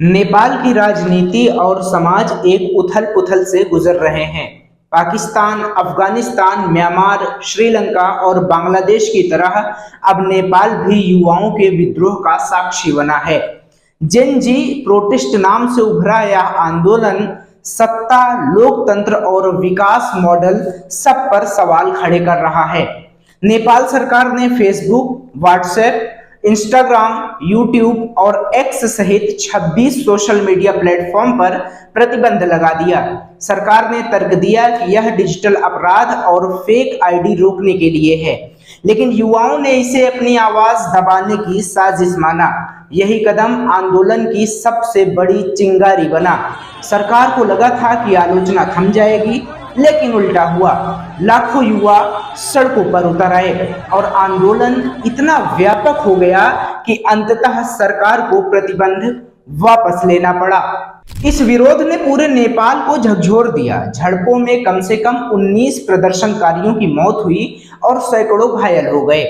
नेपाल की राजनीति और समाज एक उथल-पुथल से गुजर रहे हैं। पाकिस्तान, अफगानिस्तान, म्यांमार, श्रीलंका और बांग्लादेश की तरह अब नेपाल भी युवाओं के विद्रोह का साक्षी बना है। जेन जी प्रोटेस्ट नाम से उभरा यह आंदोलन सत्ता, लोकतंत्र और विकास मॉडल सब पर सवाल खड़े कर रहा है। नेपाल सरकार ने फेसबुक, व्हाट्सएप, इंस्टाग्राम, यूट्यूब और एक्स सहित 26 सोशल मीडिया प्लेटफॉर्म पर प्रतिबंध लगा दिया। सरकार ने तर्क दिया कि यह डिजिटल अपराध और फेक आईडी रोकने के लिए है, लेकिन युवाओं ने इसे अपनी आवाज दबाने की साजिश माना। यही कदम आंदोलन की सबसे बड़ी चिंगारी बना। सरकार को लगा था कि आलोचना थम जाएगी, लेकिन उल्टा हुआ। लाखों युवा सड़कों पर उतर आए और आंदोलन इतना व्यापक हो गया कि अंततः सरकार को प्रतिबंध वापस लेना पड़ा। इस विरोध ने पूरे नेपाल को झकझोर दिया। झड़पों में कम से कम 19 प्रदर्शनकारियों की मौत हुई और सैकड़ों घायल हो गए।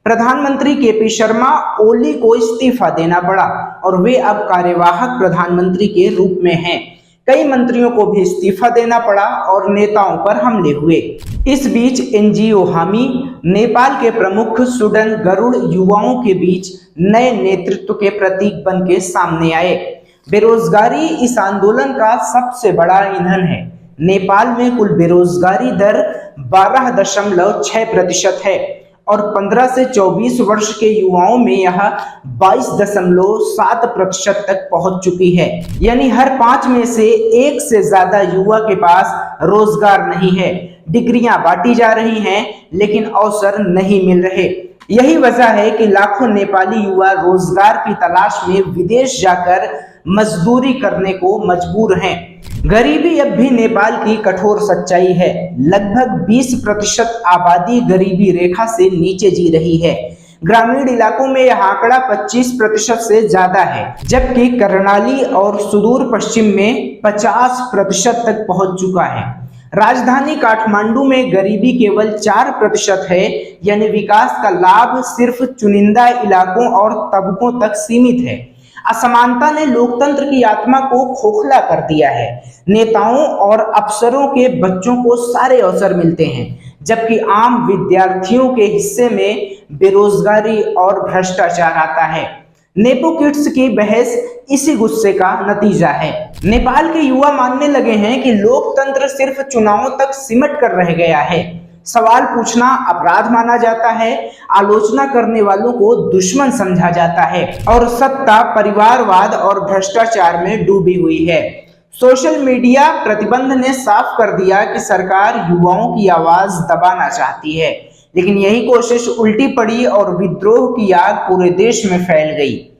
प्रधानमंत्री केपी शर्मा ओली को इस्तीफा देना पड़ा और वे अब कार्यवाहक प्रधानमंत्री के रूप में हैं। कई मंत्रियों को भी इस्तीफा देना पड़ा और नेताओं पर हमले हुए। इस बीच एनजीओ हामी, नेपाल के प्रमुख सुडन गरुड़ युवाओं के बीच नए नेतृत्व के प्रतीक बन के सामने आए। बेरोजगारी इस आंदोलन का सबसे बड़ा ईंधन है। नेपाल में कुल बेरोजगारी दर 12.6% है और 15 से 24 वर्ष के युवाओं में यह 22.7% तक पहुंच चुकी है। यानी हर 5 में से 1 से ज्यादा युवा के पास रोजगार नहीं है। डिग्रियां बांटी जा रही हैं, लेकिन अवसर नहीं मिल रहे। यही वजह है कि लाखों नेपाली युवा रोजगार की तलाश में विदेश जाकर मजदूरी करने को मजबूर हैं। गरीबी अब भी नेपाल की कठोर सच्चाई है। लगभग 20% आबादी गरीबी रेखा से नीचे जी रही है। ग्रामीण इलाकों में यह आंकड़ा 25% से ज्यादा है, जबकि कर्णाली और सुदूर पश्चिम में 50% तक पहुंच चुका है। राजधानी काठमांडू में गरीबी केवल 4% है, यानी विकास का लाभ सिर्फ चुनिंदा इलाकों और तबकों तक सीमित है। असमानता ने लोकतंत्र की आत्मा को खोखला कर दिया है। नेताओं और अफसरों के बच्चों को सारे अवसर मिलते हैं, जबकि आम विद्यार्थियों के हिस्से में बेरोजगारी और भ्रष्टाचार आता है। नेपो किड्स की बहस इसी गुस्से का नतीजा है। नेपाल के युवा मानने लगे हैं कि लोकतंत्र सिर्फ चुनावों तक सिमट कर रह गया है। सवाल पूछना अपराध माना जाता है, आलोचना करने वालों को दुश्मन समझा जाता है और सत्ता परिवारवाद और भ्रष्टाचार में डूबी हुई है। सोशल मीडिया प्रतिबंध ने साफ कर दिया कि सरकार युवाओं की आवाज दबाना चाहती है, लेकिन यही कोशिश उल्टी पड़ी और विद्रोह की आग पूरे देश में फैल गई।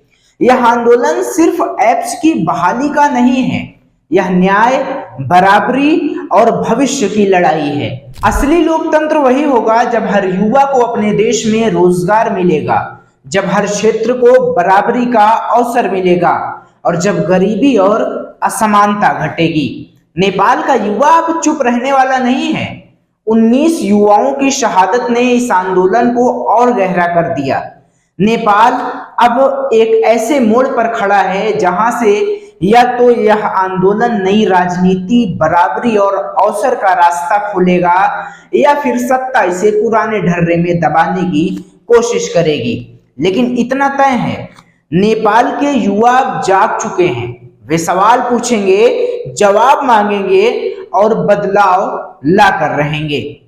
यह आंदोलन सिर्फ ऐप्स की बहाली का नहीं है, यह न्याय, बराबरी और भविष्य की लड़ाई है। असली लोकतंत्र वही होगा जब हर युवा को अपने देश में रोजगार मिलेगा, जब हर क्षेत्र को बराबरी का अवसर मिलेगा और जब गरीबी और असमानता घटेगी। नेपाल का युवा अब चुप रहने वाला नहीं है। 19 युवाओं की शहादत ने इस आंदोलन को और गहरा कर दिया। नेपाल अब एक ऐसे मोड़ पर खड़ा है जहां से या तो यह आंदोलन नई राजनीति, बराबरी और अवसर का रास्ता खोलेगा, या फिर सत्ता इसे पुराने ढर्रे में दबाने की कोशिश करेगी। लेकिन इतना तय है, नेपाल के युवा जाग चुके हैं। वे सवाल पूछेंगे, जवाब मांगेंगे और बदलाव ला कर रहेंगे।